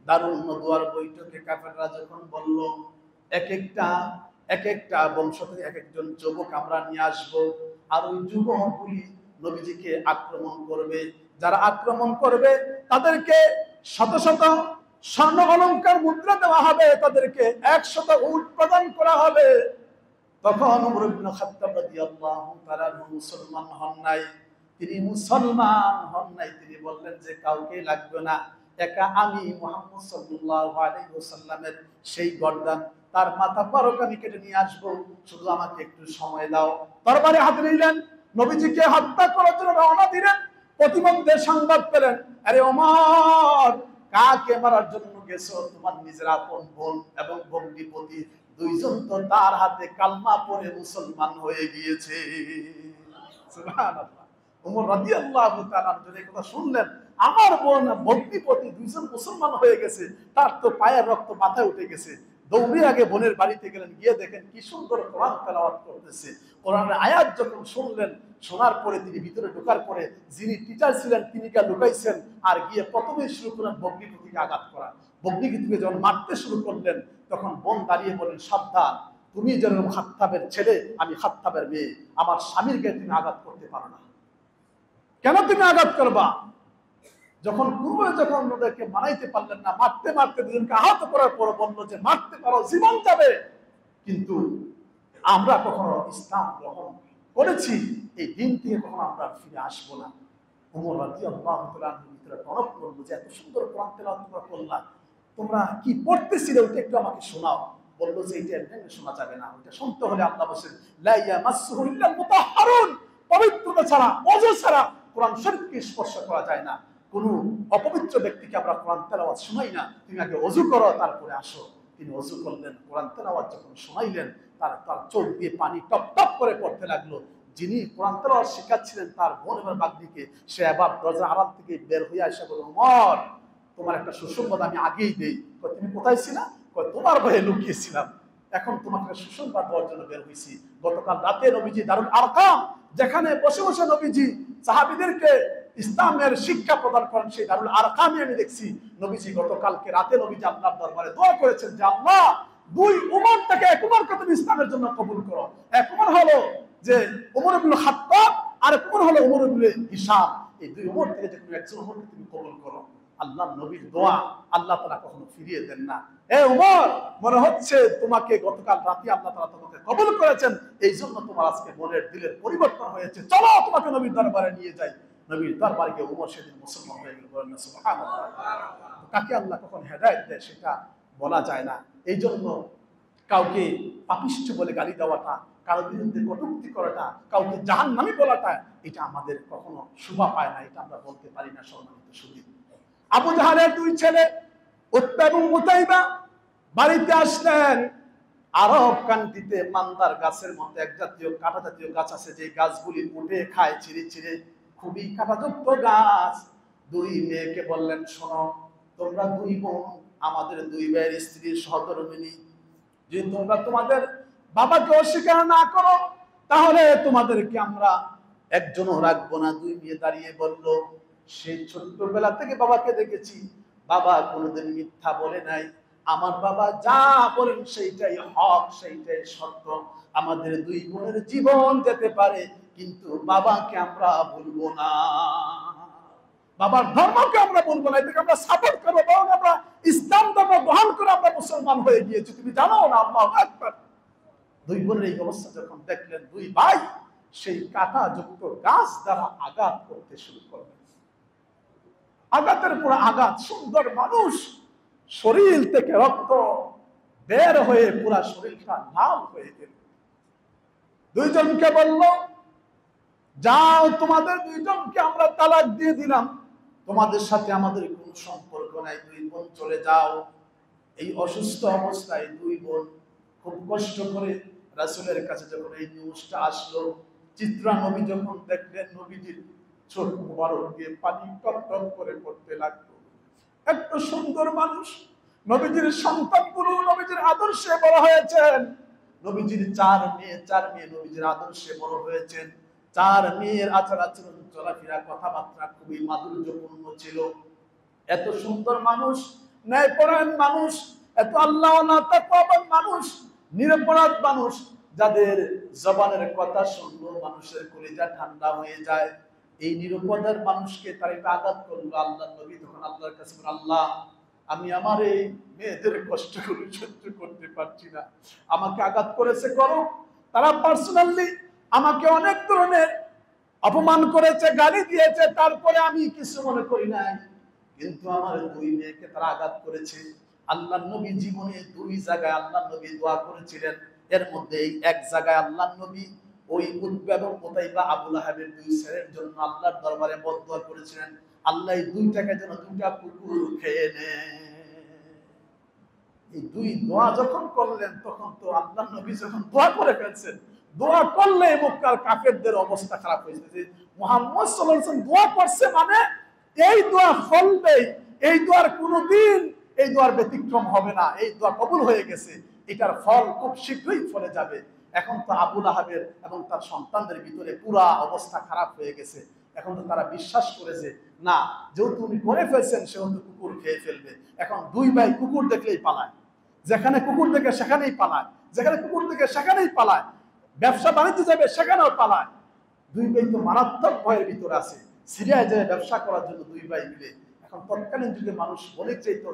দারুন নদওয়ার বৈঠকে কাফেররা যখন বলল এক একটা বংশ থেকে এক একজন যুবক আমরা নিয়ে আসবো, আর ওই যুবকগুলি নবীজিকে আক্রমণ করবে, যারা আক্রমণ করবে তাদেরকে শত শত স্বর্ণ অলংকার মুদ্রা দেওয়া হবে, তাদেরকে 100 উট প্রদান করা হবে। তখন ওমর ইবনে খাত্তাব রাদিয়াল্লাহু তাআলা মুসলমান হন নাই, তিনি বললেন যে কাউকে লাগবে না, একা আমি মুহাম্মদ সাল্লাল্লাহু আলাইহি ওয়াসাল্লামের সেই গর্দান, তার মাথা পারক আমি কেটে নিয়ে আসবো, শুধু আমাকে একটু সময় দাও। তরবারি হাতে নিলেন, নবীজিকে হত্যা করার জন্য রওনা দিলেন। প্রতিমধ্যে সংবাদ পেলেন, আরে ওমর, কাকে মারার জন্য গেছো? তোমার নিজের আপন বোন এবং ভগ্নিপতি দুইজন তো তার হাতে কালমা পড়ে মুসলমান হয়ে গিয়েছে। সুবহানাল্লাহ। ওমর রাদিয়াল্লাহু তাআলা যদি কথা শুনলেন, আমার বোন ভগ্নিপতি দুইজন মুসলমান হয়ে গেছে, তার তো পায়ের রক্ত মাথায় উঠে গেছে। দৌড়ে আগে বোনের বাড়িতে গেলেন, গিয়ে দেখেন কি সুন্দর কোরআন তেলাওয়াত করতেছে। কোরআনের আয়াত যখন শুনলেন, শোনার পরে তিনি ভিতরে ঢোকার পরে যিনি টিচার ছিলেন তিনি কা লুকাইছেন, আর গিয়ে প্রথমেই শুরু করলেন ভগ্নিপতিকে আঘাত করা। ভগ্নিপতিকে যখন মারতে শুরু করলেন, তখন বোন দাঁড়িয়ে বলেন, সাবধান, তুমি যেরকম খাত্তাবের ছেলে, আমি খাত্তাবের মেয়ে, আমার স্বামীর গায়ে তুমি আঘাত করতে পারো না। কেন তুমি আঘাত করবা? যখন পূর্বে যখন ওদেরকে মানাইতে পারলেন না, মারতে মারতে দুজনকে আহত করার পর বললো যে মারতে পারো, জীবন যাবে, কিন্তু আমরা কখনো ইসলাম গ্রহণ করেছি, এই দিন থেকে কখনো আমরা ফিরে আসবো না। ওমর রাদিয়াল্লাহু তাআলা ভিতরে টনক করলো যে এত সুন্দর কোরআন তেলাওয়াত তোমরা করলা, তোমরা কি পড়তেছিলে ওটা একটু আমাকে শোনাও। বললো যে এটা এমনি শোনা যাবে না, ওটা শুনতে হলে আল্লাহ বলেন লা ইয়ামাসসুহু ইল্লাল মুতাহহারুন, পবিত্রতা ছাড়া, ওযু ছাড়া কোরআন শরীফকে স্পর্শ করা যায় না। কোন অপবিত্র ব্যক্তিকে আমরা কোরআন তেলাওয়াত শোনাই না, তুমি আগে ওযু করো তারপরে আসো। তিনি ওযু করলেন, কোরআন তেলাওয়াত যখন শোনাইলেন, তার চোখ দিয়ে পানি টপ টপ করে পড়তে লাগলো। যিনি কোরআন তেলাওয়াত শেখাচ্ছিলেন তার বোন এবং বাগদিকে, সে আবার দরজার আড়াল থেকে বের হয়ে এসে বলল, ওমর, তোমার একটা সুসংবাদ আমি আগেই দেই। তুমি কোথায় ছিলা? তোমার ভয়ে লুকিয়েছিলাম, এখন তোমাকে সুসংবাদ দেওয়ার জন্য বের হয়েছি। গতকাল রাতে নবীজি দারুল আরকাম, যেখানে বসে বসে নবীজি সাহাবীদেরকে ইসলামের শিক্ষা প্রদান করেন, সেই দারুল আরকামে আমি দেখছি নবীজি গতকালকে রাতে নবীজি আল্লাহর দরবারে দোয়া করেছেন যে আল্লাহ, দুই উমর থেকে এক উমরকে তুমি ইসলামের জন্য কবুল করো। এক উমর হলো যে ওমর ইবনে খাত্তাব, আর এক উমর হলো ওমর ইবনে হিশাম। এই দুই উমর থেকে যে কোনো একজন উমরকে তুমি কবুল করো। আল্লাহর নবীর দোয়া আল্লাহ তাআলা কখনো ফিরিয়ে দেন না। এ উমর, মনে হচ্ছে তোমাকে গতকাল রাতে আল্লাহ তাআলা তোমাকে কবুল করেছেন, এই জন্য তোমার আজকে মনের দিলের পরিবর্তন হয়েছে, চলো তোমাকে নবীর দরবারে নিয়ে যাই। নবীর দরবারে গিয়ে উমর সেদিন মুসলমান হয়ে গেল। বলেন না সুবহানাল্লাহ। কাকে আল্লাহ কখন হেদায়েত দেয় সেটা বলা যায় না। এই জন্য কাউকে পাপিষ্ঠ বলে গালি দেওয়াটা, কারোর বিরুদ্ধে কটূক্তি করাটা, কাউকে জাহান্নামী বলাটা, এটা আমাদের কখনো শোভা পায় না, এটা আমরা বলতে পারি না। সম্মানিত সুধী, আবু জাহালের দুই ছেলে উতবা এবং উতাইবা বাড়িতে আসলেন। আরব কান্ট্রিতে মান্দার গাছের মতো এক জাতীয় কাঁটা জাতীয় গাছ আছে, যে গাছগুলি উঠে খায় ছিঁড়ে ছিঁড়ে, খুবই কাঁটাযুক্ত গাছ। দুই মেয়েকে বললেন, শোনো, তোমরা দুই বোন, আমাদের দুই ভাইয়ের স্ত্রীর সহধর্মিণী, যে তোমরা তোমাদের বাবাকে অস্বীকার না করো, তাহলে তোমাদেরকে আমরা একজনও রাখবো না। দুই মেয়ে দাঁড়িয়ে বলল, সেই ছোট্টবেলা থেকে বাবাকে দেখেছি, বাবা কোনোদিন মিথ্যা বলে নাই, আমার বাবা যা বলেন সেইটাই হক, সেইটাই সত্য। আমাদের দুই বোনের জীবন যেতে পারে, কিন্তু বাবাকে আমরা ভুলবো না, বাবার ধর্মকে আমরা বলবো না, এটাকে আমরা সাপোর্ট করবো, বরং আমরা ইসলাম ধর্ম গ্রহণ করে আমরা মুসলমান হয়ে গিয়েছি, তুমি জানো না। আল্লাহু আকবার। দুই বোনের এই অবস্থা যখন দেখলেন, দুই ভাই সেই কাঁটাযুক্ত গাছ দ্বারা আঘাত করতে শুরু করলেন। আঘাতের পর আঘাত, সুন্দর মানুষ, শরীর থেকে রক্ত বের হয়ে পুরা শরীরটা লাল হয়ে গেল। দুইজনকে বলল, যাও, তোমাদের দুইজনকে আমরা তালাক দিয়ে দিলাম, তোমাদের সাথে আমাদের কোনো সম্পর্ক নাই, দুই বোন চলে যাও। এই অসুস্থ অবস্থায় দুই বোন খুব কষ্ট করে রাসূলের কাছে যখন এই নিউজটা আসলো, চিত্রা নবী যখন দেখলেন, নবীজির চোখ মুবারক দিয়ে পানি টপ টপ করে পড়তে লাগলো। এত সুন্দর মানুষ, নবীজির সন্তানগুলো নবীজির আদর্শে বড় হয়েছেন, নবীজির চার মেয়ে নবীজির আদর্শে বড় হয়েছেন। চার মেয়ের আচার আচরণ, চলাফেরা, কথাবার্তা খুবই মাধুর্যপূর্ণ ছিল। এত সুন্দর মানুষ, ন্যায়পরায়ণ মানুষ, এত আল্লাহওয়ালা তাকওয়াবান মানুষ, নিরপরাধ মানুষ, যাদের জবানের কথা শুনলো মানুষের কলিজা ঠান্ডা হয়ে যায়। এই নিরপরাধ মানুষকে তারা আঘাত করলো। আল্লাহ নবী তখন আল্লাহর কাছে বললেন, আল্লাহ, আমি আমার এই মেয়েদের কষ্টগুলো সহ্য করতে পারছি না, আমাকে আঘাত করেছে করো। তারা পার্সোনালি আমাকে অনেক ধরনের অপমান করেছে, গালি দিয়েছে, তারপরে আমি কিছু মনে করি নাই, কিন্তু আমার দুই মেয়েকে তারা আঘাত করেছে। আল্লাহ নবী জীবনে দুই জায়গায় আল্লাহ নবী দোয়া করেছিলেন। এর মধ্যে এই এক জায়গায় আল্লাহ নবী ওই উতবা এবং উতাইবা আবু লাহাবের দুই ছেলের জন্য আল্লাহর দরবারে বদদোয়া করেছিলেন, আল্লাহ এই দুইটাকে যেন দুইটা কুকুর খেয়ে নেয়। এই দুই দোয়া যখন করলেন, তখন তো আল্লাহ নবী যখন দোয়া করে ফেলছেন, দোয়া করলে মক্কার কাফেরদের অবস্থা খারাপ হয়ে যেত। মুহাম্মদ সাল্লাল্লাহু আলাইহি ওয়াসাল্লাম দোয়া করছে মানে এই দোয়া ফলবে, এই দোয়ার কোনোদিন এই দোয়ার ব্যতিক্রম হবে না, এই দোয়া কবুল হয়ে গেছে, এটার ফল খুব শীঘ্রই ফলে যাবে। এখন তো আবু লাহাবের এবং তার সন্তানদের ভিতরে পুরা অবস্থা খারাপ হয়ে গেছে। এখন তো তারা বিশ্বাস করেছে, না, যেহেতু উনি করে ফেলছেন সেহেতু কুকুর খেয়ে ফেলবে। এখন দুই ভাই কুকুর দেখলেই পালায়, যেখানে কুকুর দেখে সেখানেই পালায়, যেখানে কুকুর দেখে সেখানেই পালায়, ব্যবসা বাণিজ্য যাবে সেখানেও পালায়। দুই ভাই তো মারাত্মক ভয়ের ভিতরে আছে, সিরিয়ায় যায় ব্যবসা করার জন্য দুই ভাই মিলে। এখন তৎকালীন যুগে মানুষ অনেক চাইত,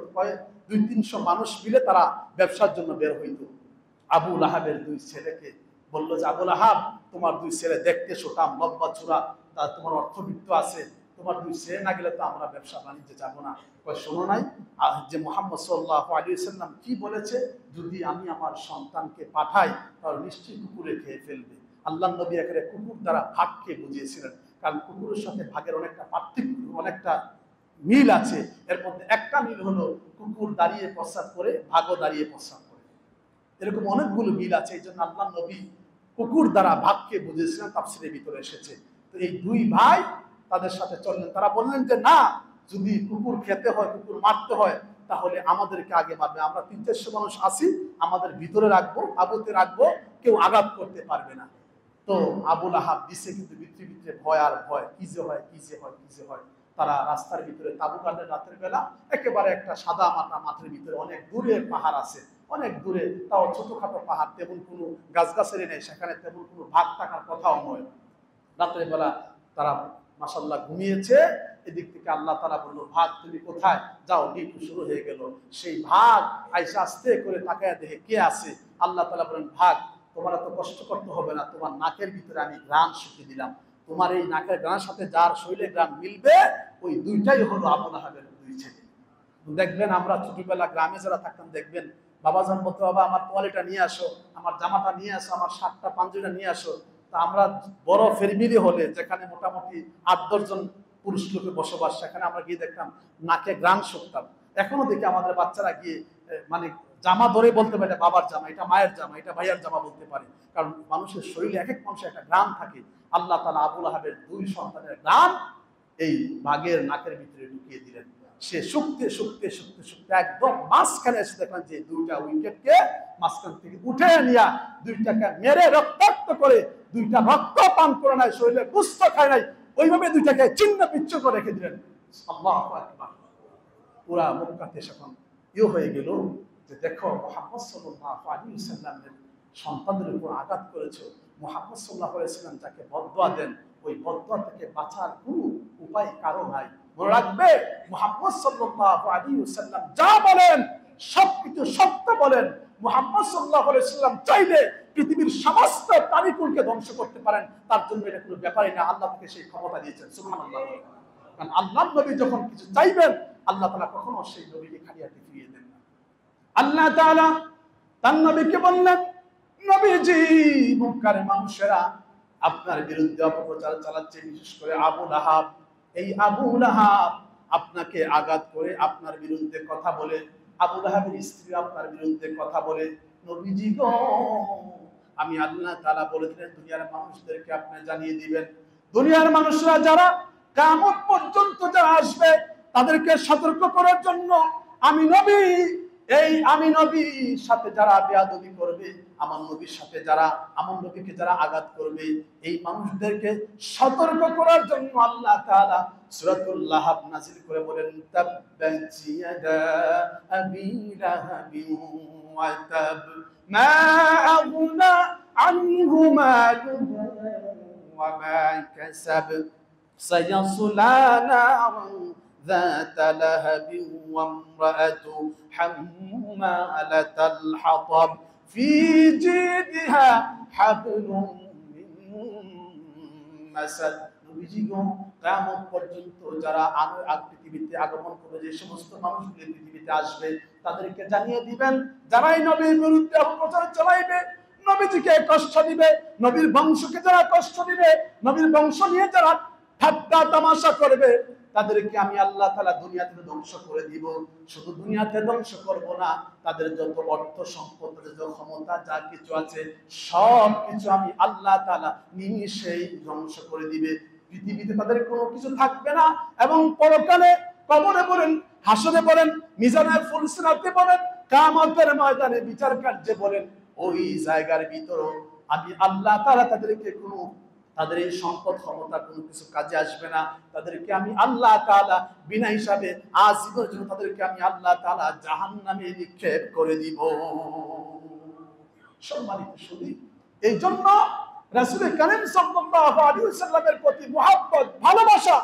200-300 মানুষ মিলে তারা ব্যবসার জন্য বের হইত। আবু লাহাবের দুই ছেলেকে বললো যে, আবু লাহাব, তোমার দুই ছেলে দেখতে সোটাম, লম্বা চূড়া, তা তোমার অর্থবিত্ত আছে, তোমার দুই ছেলে না গেলে তো আমরা ব্যবসা বাণিজ্যে যাবো না। শোনো নাই যে মুহাম্মদ সাল্লাল্লাহু আলাইহি ওয়াসাল্লাম কি বলেছে, যদি আমি আমার সন্তানকে পাঠাই তাহলে নিশ্চয়ই কুকুরে খেয়ে ফেলবে। আল্লাহ নবী এখানে কুকুর দ্বারা ভাগকে বুঝিয়েছিলেন, কারণ কুকুরের সাথে ভাগের অনেকটা পার্থক্য, অনেকটা মিল আছে। এর মধ্যে একটা মিল হলো কুকুর দাঁড়িয়ে প্রস্রাব করে, ভাগও দাঁড়িয়ে প্রস্রাব করে, এরকম অনেকগুলো মিল আছে। এই জন্য আল্লাহ নবী কুকুর দ্বারা ভাগকে বুঝিয়েছিলেন, তাফসীরের ভিতরে এসেছে। তো এই দুই ভাই তাদের সাথে চললেন, তারা বললেন যে না, যদি কুকুর খেতে হয়, কুকুর মারতে হয়, তাহলে আমাদেরকে আগে মারবে, আমরা 300-400 মানুষ আছি, আমাদের ভিতরে রাখবো, তাঁবুতে রাখবো, কেউ আঘাত করতে পারবে না। তো আবু লাহাব দিছে, কিন্তু ভিতরে ভিতরে ভয় আর ভয়, কি যে হয়, কি যে হয়, কি যে হয়। তারা রাস্তার ভিতরে তাঁবু গাড়লেন রাতের বেলা, একেবারে একটা সাদা মাটা মাঠের ভিতরে, অনেক দূরে পাহাড় আছে, অনেক দূরে, তাও ছোটখাটো পাহাড়, তেমন কোনো গাছগাছালি নেই সেখানে, তেমন কোনো ভাগ থাকার কথাও নয়। রাতের বেলা তারা মাশাআল্লাহ ঘুমিয়েছে। এদিক থেকে আল্লাহ তাআলা বলল, ভাগ তুমি কোথায়, যাও, ডিউটি শুরু হয়ে গেল। সেই ভাগ আইসা আস্তে করে তাকায় দেখে কে আছে। আল্লাহ তাআলা বলেন, ভাগ, তোমার এত কষ্ট করতে হবে না, তোমার নাকের ভিতরে আমি ঘ্রাণ শুকিয়ে দিলাম, তোমার এই নাকের ঘ্রাণের সাথে যার শরীরে ঘ্রাণ মিলবে, ওই দুইটাই হলো আবু লাহাবের দুই ছেলে। দেখবেন আমরা ছোটবেলা গ্রামে যারা থাকতাম, দেখবেন বাবাজান বলতো, বাবা আমার তোয়ালেটা নিয়ে আসো, আমার জামাটা নিয়ে আসো, আমার শার্টটা পাঞ্জাবিটা নিয়ে আসো। তা আমরা বড় ফ্যামিলি হলে, যেখানে মোটামুটি 8-10 জন পুরুষ লোকে বসবাস, সেখানে আমরা গিয়ে দেখতাম নাকে গ্রাম শুকতাম। এখনো দেখি আমাদের বাচ্চারা গিয়ে মানে জামা ধরে বলতে পারে, বাবার জামা, এটা মায়ের জামা, এটা ভাইয়ার জামা বলতে পারে, কারণ মানুষের শরীরে এক এক মানুষের একটা গ্রাম থাকে। আল্লাহ তাআলা আবু লাহাবের দুই সন্তানের গ্রাম এই বাঘের নাকের ভিতরে ঢুকিয়ে দিলেন। সে শুকতে শুকতে শুকতে শুকতে একদম মাঝখানে এসে দেখলেন যে দুইটা উইকেটকে মাঝখান থেকে উঠে নিয়ে দুইটাকে মেরে রক্তাক্ত করে, দুইটা রক্ত পান করে নাই, শরীরে পুষ্ট খায় নাই, ওইভাবে দুইটাকে ছিন্ন বিচ্ছিন্ন করে রেখে দিলেন। আল্লাহু আকবার। পুরা মক্কাতে এখন হয়ে গেল যে দেখো, মুহাম্মদ সাল্লাল্লাহু আলাইহি ওয়াসাল্লামের সন্তানদের উপর আঘাত করেছো। মুহাম্মদ সাল্লাল্লাহু আলাইহি ওয়াসাল্লাম যাকে বদদোয়া দেন, ওই বদদোয়া থেকে বাঁচার কোনো উপায় কারো নাই। মনে রাখবে, মুহাম্মদ সাল্লাল্লাহু আলাইহি ওয়াসাল্লাম যা বলেন সবকিছু সত্য বলেন। মুহাম্মদ সাল্লাল্লাহু আলাইহি ওয়াসাল্লাম চাইলে পৃথিবীর সমস্ত প্রাণীকুলকে ধ্বংস করতে পারেন, তার জন্য এটা কোনো ব্যাপারই না। আল্লাহ তাকে সেই ক্ষমতা দিয়েছেন, সুবহানাল্লাহ। কারণ আল্লাহর নবী যখন কিছু চাইবেন, আল্লাহ তাআলা কখনো সেই নবীকে খালি হাতে ফিরিয়ে দেন না। আল্লাহ তাআলা তার নবীকে বললেন, নবীজি, মক্কার মানুষেরা আপনার বিরুদ্ধে অপপ্রচার চালাচ্ছে, বিশেষ করে আবু লাহাব। এই আবু লাহাব আপনাকে আঘাত করে, আপনার বিরুদ্ধে কথা বলে, আবু লাহাবের স্ত্রী আপনার বিরুদ্ধে কথা বলে। নবীজি গো, আমি আল্লাহ তাআলা বলে দিলেন দুনিয়ার মানুষদেরকে আপনি জানিয়ে দিবেন, দুনিয়ার মানুষরা যারা কিয়ামত পর্যন্ত যারা আসবে তাদেরকে সতর্ক করার জন্য আমি নবী এই আমি নবীর সাথে যারা বেয়াদবি করবে, আমার নবীর সাথে যারা, আমার নবীকে যারা আঘাত করবে, এই মানুষদেরকে সতর্ক করার জন্য আল্লাহ তাআলা সূরাতুল লাহাব নাযিল করে বলেন, তাব্বাত ইয়াদা আবি লাহাবিন ওয়া তাব মা আগনা আনহু মালুহু ওয়া মা কাসাব সায়াসলা নারান ذات لهب وامرأته حمالة الحطب في جيدها حبل من مسد। কিয়ামত পর্যন্ত যারা পৃথিবীতে আগমন করবে, যে সমস্ত মানুষগুলো পৃথিবীতে আসবে, তাদেরকে জানিয়ে দিবেন, যারাই নবীর বিরুদ্ধে অপপ্রচার চালাইবে, নবীজিকে কষ্ট দিবে, নবীর বংশকে যারা কষ্ট দিবে, নবীর বংশ নিয়ে যারা ঠাট্টা তামাশা করবে, তাদেরকে আমি আল্লাহ তাআলা দুনিয়াতে ধ্বংস করে দিব। শুধু দুনিয়াতে ধ্বংস করব না, তাদের যত অর্থ সম্পদ, যত ক্ষমতা, যা কিছু আছে সব কিছু আমি আল্লাহ তাআলা নিমিষেই ধ্বংস করে দিবে। পৃথিবীতে তাদের কোনো কিছু থাকবে না, এবং পরকালে কবরে বলেন, হাসরে বলেন, মিজানের ফুলসিরাতে বলেন, কিয়ামতের ময়দানে বিচার কার্যে বলেন, ওই জায়গার ভিতরে আমি আল্লাহ তাআলা তাদেরকে কোনো, তাদের এই সম্পদ ক্ষমতা কোনো কিছু কাজে আসবে না। তাদেরকে আমি আল্লাহ তাআলা বিনা হিসাবে আজীবনের জন্য তাদেরকে আমি আল্লাহ তাআলা জাহান্নামে নিক্ষেপ করে দিব। সম্মানিত সুধী, এই জন্য রাসূল কারীম সাল্লাল্লাহু আলাইহি ওয়াসাল্লামের প্রতি মুহাব্বত, ভালোবাসা,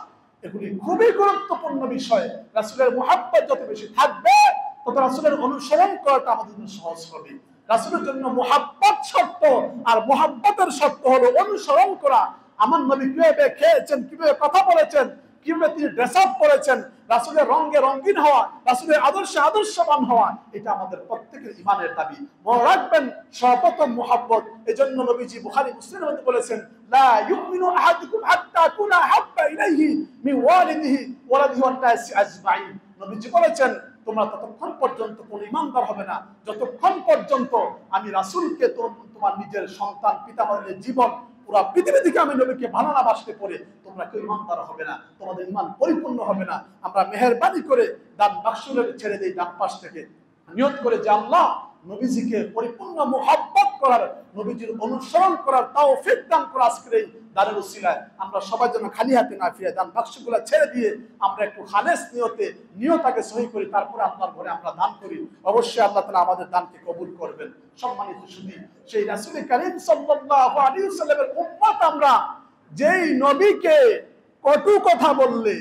এগুলি খুবই গুরুত্বপূর্ণ বিষয়। রাসূলের মুহাব্বত যত বেশি থাকবে, তত রাসূলের অনুসরণ করাটা আমাদের জন্য সহজ হবে। রাসূলের জন্য মুহাব্বত শর্ত, আর মুহাব্বতের শর্ত হলো অনুসরণ করা। আমার নবী কিভাবে খেয়েছেন, কিভাবে কথা বলেছেন, কিভাবে তিনি ড্রেস আপ করেছেন, রাসূলের রঙে রঙিন হওয়া, রাসূলের আদর্শে আদর্শবান হওয়া, এটা আমাদের প্রত্যেকের ঈমানের দাবি। মনে রাখবেন, সর্বপ্রথম মুহাব্বত। এজন্য নবীজি বুখারী মুসলিমের মধ্যে বলেছেন, লা ইউমিনু আহাদুকুম হাত্তা কুনা হাব্বা ইলাইহি মিন ওয়ালিদিহি ওয়ালাদিহি ওয়ান নাসি আজমাইন। নবীজি বলেছেন, তোমরা ততক্ষণ পর্যন্ত কোন ঈমানদার হবে না যতক্ষণ পর্যন্ত আমি রাসূলকে তোমার নিজের সন্তান, পিতামাতার জীবন, পুরা পৃথিবী থেকে আমি নবীকে ভালো না বাসতে পারে, তোমরা কেউ ঈমানদার হবে না, তোমাদের ঈমান পরিপূর্ণ হবে না। আমরা মেহেরবানি করে দান বাক্সগুলো ছেড়ে দেই ডান পাশ থেকে, নিয়ত করে যে আল্লাহ নবীজিকে পরিপূর্ণ মুহাব্বত করার, নবীজির অনুসরণ করার তৌফিক দান করো। আজকের এই দানের উসিলায় আমরা সবাই যেন খালি হাতে না ফিরে, দান বাক্সগুলো ছেড়ে দিয়ে আমরা একটু খালেস নিয়তটাকে সহি করি, তারপরে আপনার ঘরে আমরা দান করি। অবশ্যই আল্লাহ তাআলা আমাদের দানকে কবুল করবেন। সম্মানিত সুধী, সেই রাসূল কারীম সাল্লাল্লাহু আলাইহি ওয়াসাল্লামের উম্মত আমরা, যেই নবীকে কটু কথা বললে,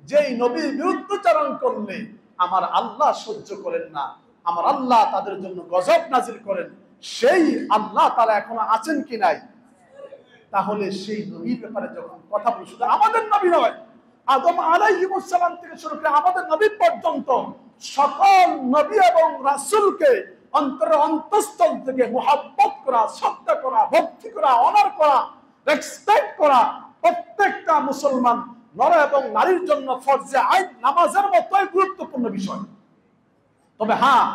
যেই নবীর বিরুদ্ধচারণ করলে আমার আল্লাহ সহ্য করেন না, আমার আল্লাহ তাদের জন্য গজব নাজিল করেন, সেই আল্লাহ তাআলা এখনো আছেন কি নাই? তাহলে সেই নবীর ব্যাপারে যখন কথা বলি, শুধু আমাদের নবী নয়, আদম আলাইহিস সালাম থেকে শুরু করে আমাদের নবী পর্যন্ত সকল নবী এবং রাসূলকে অন্তরের অন্তঃস্থল থেকে মুহাব্বত করা, শ্রদ্ধা করা, ভক্তি করা, অনার করা, রেসপেক্ট করা প্রত্যেকটা মুসলমান নর এবং নারীর জন্য ফরজে আইন, নামাজের মতোই গুরুত্বপূর্ণ বিষয়। তবে হ্যাঁ,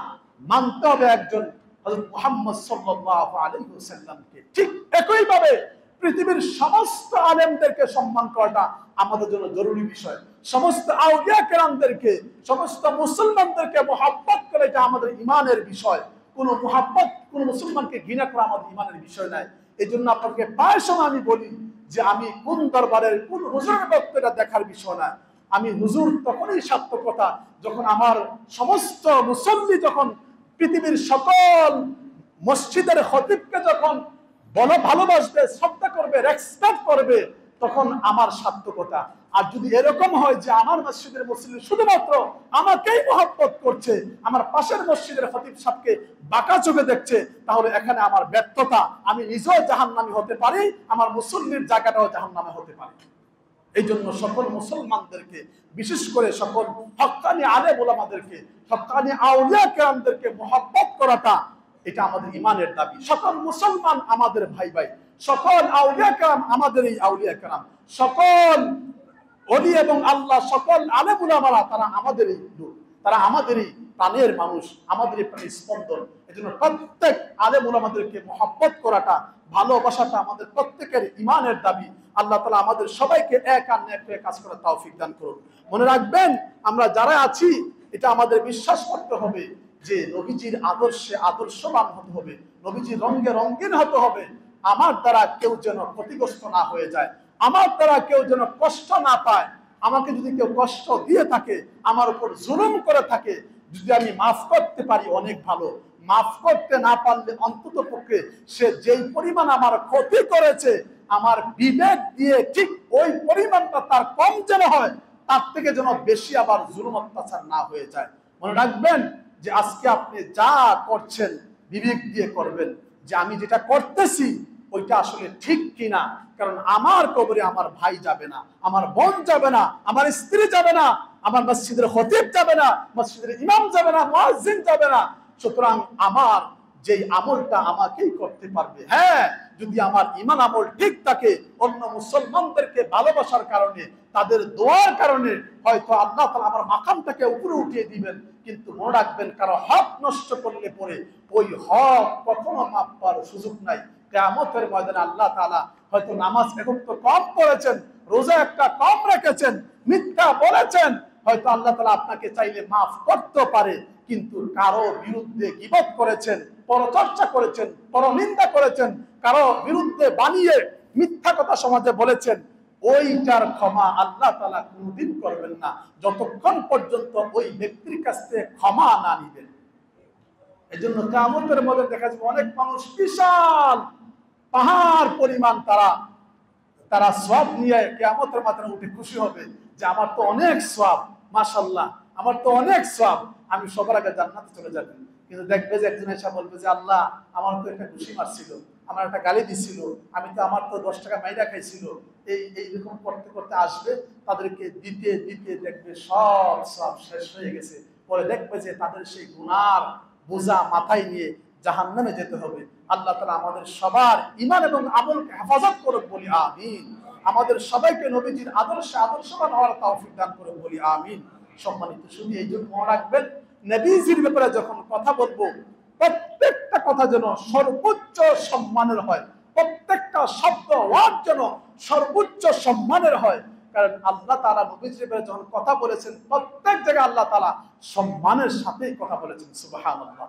মানতে হবে একজন হযরত মুহাম্মদ সাল্লাল্লাহু আলাইহি ওয়াসাল্লামকে। ঠিক একইভাবে পৃথিবীর সমস্ত আলেমদেরকে সম্মান করাটা আমাদের জন্য জরুরি বিষয়। সমস্ত আউলিয়া কেরামদেরকে, সমস্ত মুসলমানদেরকে মুহাব্বত করে, এটা আমাদের ঈমানের বিষয়। কোনো মুহাব্বত, কোনো মুসলমানকে ঘৃণা করা আমাদের ঈমানের বিষয় নয়। এই জন্য আপনাকে প্রায় সময় আমি বলি যে আমি কোন দরবারের কোন হুজুরের বক্তব্যটা দেখার বিষয় না। আমি হুজুর তখনই সার্থকতা যখন আমার সমস্ত মুসল্লি, যখন পৃথিবীর সকল মসজিদের খতিবকে যখন ভালোবাসবে, শ্রদ্ধা করবে, রেসপেক্ট করবে, তখন আমার সার্থকতা। আর যদি এরকম হয় যে আমার মসজিদের মুসল্লি শুধুমাত্র আমাকেই মহব্বত করছে, আমার পাশের মসজিদের খতিব সাহেবকে বাঁকা চোখে দেখছে, তাহলে এখানে আমার ব্যর্থতা। আমি নিজেও জাহান্নামী হতে পারি, আমার মুসল্লির জায়গাটাও জাহান্নামে হতে পারে। এই জন্য সকল মুসলমানদেরকে, বিশেষ করে সকল হক্কানি আলেম ওলামাদেরকে, হক্কানি আউলিয়া কেরামদেরকে মুহাব্বত করাটা, এটা আমাদের ঈমানের দাবি। সকল মুসলমান আমাদের ভাই ভাই, সকল আউলিয়া কেরাম আমাদের এই আউলিয়া কেরাম, সকল ওলি এবং আল্লাহ, সকল আলেম ওলামারা তারা আমাদেরই লোক, তারা আমাদেরই প্রাণের মানুষ, আমাদেরই প্রাণের স্পন্দন। এজন্য প্রত্যেক আলেম ওলামাদেরকে মুহাব্বত করাটা, ভালোবাসাটা আমাদের প্রত্যেকের ঈমানের দাবি। আল্লাহ তাআলা আমাদের সবাইকে এক আর নেক হয়ে কাজ করার তৌফিক দান করুন। মনে রাখবেন, আমরা যারা আছি, এটা আমাদের বিশ্বাস করতে হবে যে নবীজির আদর্শে আদর্শবান হতে হবে, নবীজির রঙে রঙিন হতে হবে। আমার দ্বারা কেউ যেন ক্ষতিগ্রস্ত না হয়ে যায়, আমার দ্বারা কেউ যেন কষ্ট না পায়। আমাকে যদি কেউ কষ্ট দিয়ে থাকে, আমার উপর জুলুম করে থাকে, যদি আমি মাফ করতে পারি অনেক ভালো, মাফ করতে না পারলে অন্তত পক্ষে সে যেই পরিমাণ আমার ক্ষতি করেছে, আমার বিবেক দিয়ে ঠিক ওই পরিমাণটা তার কম যেন হয়, তার থেকে যেন বেশি আবার জুলুম অত্যাচার না হয়ে যায়। মনে রাখবেন যে আজকে আপনি যা করছেন বিবেক দিয়ে করবেন, যে আমি যেটা করতেছি ওইটা আসলে ঠিক কিনা। কারণ আমার কবরে আমার ভাই যাবে না, আমার বোন যাবে না, আমার স্ত্রী যাবে না, আমার মসজিদের খতিব যাবে না, মসজিদের ইমাম যাবে না, মুয়াজ্জিন যাবে না। সুতরাং আমার যেই আমলটা আমাকেই করতে পারবে। হ্যাঁ, যদি আমার ঈমান আমল ঠিক থাকে, অন্য মুসলমানদেরকে ভালোবাসার কারণে, তাদের দোয়ার কারণে হয়তো আল্লাহ তাআলা আমার মাকামটাকে উপরে উঠিয়ে দিবেন। কিন্তু মনে রাখবেন, কারো হক নষ্ট করলে পরে ওই হক কখনো মাপ পাওয়ার সুযোগ নাই। কিয়ামতের ময়দানে আল্লাহ তাআলা হয়তো নামাজ এখন তো কম পড়েছেন, রোজা একটা কম রেখেছেন, মিথ্যা বলেছেন, হয়তো আল্লাহ তাআলা আপনাকে চাইলে মাফ করতে পারে। কিন্তু কারো বিরুদ্ধে গীবত করেছেন, পরচর্চা করেছেন, পরনিন্দা করেছেন, কারো বিরুদ্ধে বানিয়ে মিথ্যা কথা সমাজে বলেছেন, ওইটার ক্ষমা আল্লাহ তাআলা কোনদিন করবেন না যতক্ষণ পর্যন্ত ওই ব্যক্তির কাছ থেকে ক্ষমা না নিবেন। এই জন্য কিয়ামতের মধ্যে দেখা যাবে অনেক মানুষ বিশাল পাহাড় পরিমাণ তারা সওয়াব নিয়ে কিয়ামতের মাঠে উঠে খুশি হবে যে আমার তো অনেক সওয়াব, মাশাআল্লাহ আমার তো অনেক সওয়াব, আমি সবার আগে জান্নাতে চলে যাব। কিন্তু দেখবে যে একজন এসে বলবে যে আল্লাহ আমার তো একটা ঘুষি মারছিল, আমার একটা গালি দিছিল, আমার তো 10 টাকা মাইরা খাইছিল, এইরকম করতে করতে আসবে, তাদেরকে দিতে দিতে দেখবে সব শেষ হয়ে গেছে। পরে দেখবে যে তাদের সেই গুনার বোঝা মাথায় নিয়ে জাহান্নামে যেতে হবে। আল্লাহ তাআলা আমাদের সবার ঈমান এবং আমলকে হেফাজত করুক, বলি আমিন। আমাদের সবাইকে নবীজির আদর্শে আদর্শবান হওয়ার তৌফিক দান করুক, বলি আমিন। সম্মানিত শুধু এই জন্য মনে রাখবেন, নবীজির ব্যাপারে যখন কথা বলবো, প্রত্যেকটা কথা যেন সর্বোচ্চ সম্মানের হয়, প্রত্যেকটা শব্দ ওয়ার্ড যেন সর্বোচ্চ সম্মানের হয়। কারণ আল্লাহ তাআলা নবীজির ব্যাপারে যখন কথা বলেছেন, প্রত্যেক জায়গায় আল্লাহ তাআলা সম্মানের সাথেই কথা বলেছেন। সুবহানাল্লাহ।